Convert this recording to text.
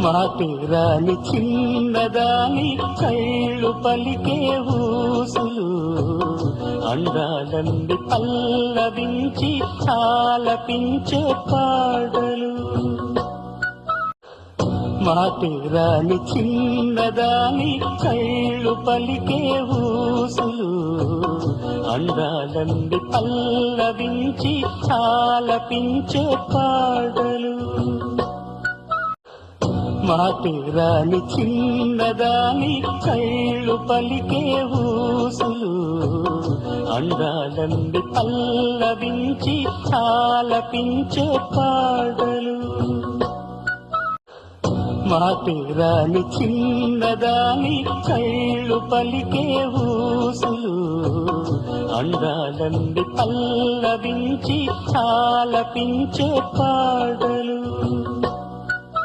మాటేరాని చిన్నదాని కళ్ళు పలికే ఊసులు అందాలంది పల్లవించి ఆలపించే పాడలు. మాటేరాని చిన్నదాని కళ్ళు పలికే ఊసులు అందాలంది పల్లవించి ఆలపించే పాడలు. మాటేరాని చిన్నదాని కళ్ళు పలికే ఊసులు అందాలంది పల్లవించి ఆలపించే పాడలు. మాటేరాని చిన్నదాని కళ్ళు పలికే ఊసులు అందాలంది పల్లవించి ఆలపించే పాడలు.